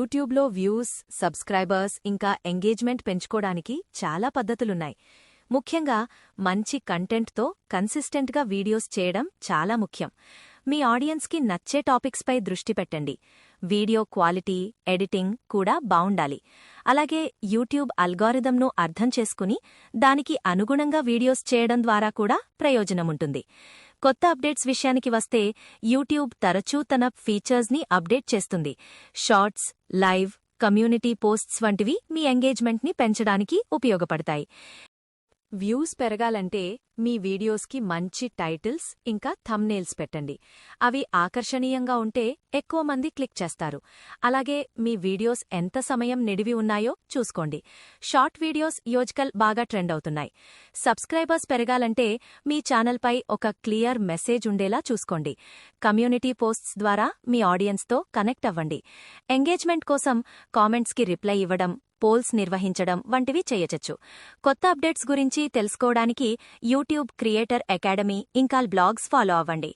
యూట్యూబ్లో views, subscribers ఇంకా engagement పెంచుకోడానికి చాలా పద్ధతులున్నాయి. ముఖ్యంగా మంచి కంటెంట్తో కన్సిస్టెంట్గా వీడియోస్ చేయడం చాలా ముఖ్యం. మీ ఆడియన్స్కి నచ్చే టాపిక్స్పై దృష్టి పెట్టండి. వీడియో క్వాలిటీ, ఎడిటింగ్ కూడా బావుండాలి. అలాగే యూట్యూబ్ అల్గారిథంను అర్థం చేసుకుని దానికి అనుగుణంగా వీడియోస్ చేయడం ద్వారా కూడా ప్రయోజనముంటుంది. కొత్త అప్డేట్స్ విషయానికి వస్తే యూట్యూబ్ తరచూ తన ఫీచర్స్ని అప్డేట్ చేస్తుంది. షార్ట్స్, లైవ్, కమ్యూనిటీ పోస్ట్స్ వంటివి మీ ఎంగేజ్మెంట్ని పెంచడానికి ఉపయోగపడతాయి. వ్యూస్ పెరగాలంటే మీ వీడియోస్కి మంచి టైటిల్స్ ఇంకా థంబ్నెయిల్స్ పెట్టండి. అవి ఆకర్షణీయంగా ఉంటే ఎక్కువ మంది క్లిక్ చేస్తారు. అలాగే మీ వీడియోస్ ఎంత సమయం నిడివి ఉన్నాయో చూసుకోండి. షార్ట్ వీడియోస్ యోజికల్ బాగా ట్రెండ్ అవుతున్నాయి. సబ్స్క్రైబర్స్ పెరగాలంటే మీ ఛానల్పై ఒక క్లియర్ మెసేజ్ ఉండేలా చూసుకోండి. కమ్యూనిటీ పోస్ట్స్ ద్వారా మీ ఆడియన్స్తో కనెక్ట్ అవ్వండి. ఎంగేజ్మెంట్ కోసం కామెంట్స్కి రిప్లై ఇవ్వడం, పోల్స్ నిర్వహించడం వంటివి చేయవచ్చు. కొత్త అప్డేట్స్ గురించి తెలుసుకోవడానికి యూట్యూబ్ క్రియేటర్ అకాడమీ ఇంకా బ్లాగ్స్ ఫాలో అవ్వండి.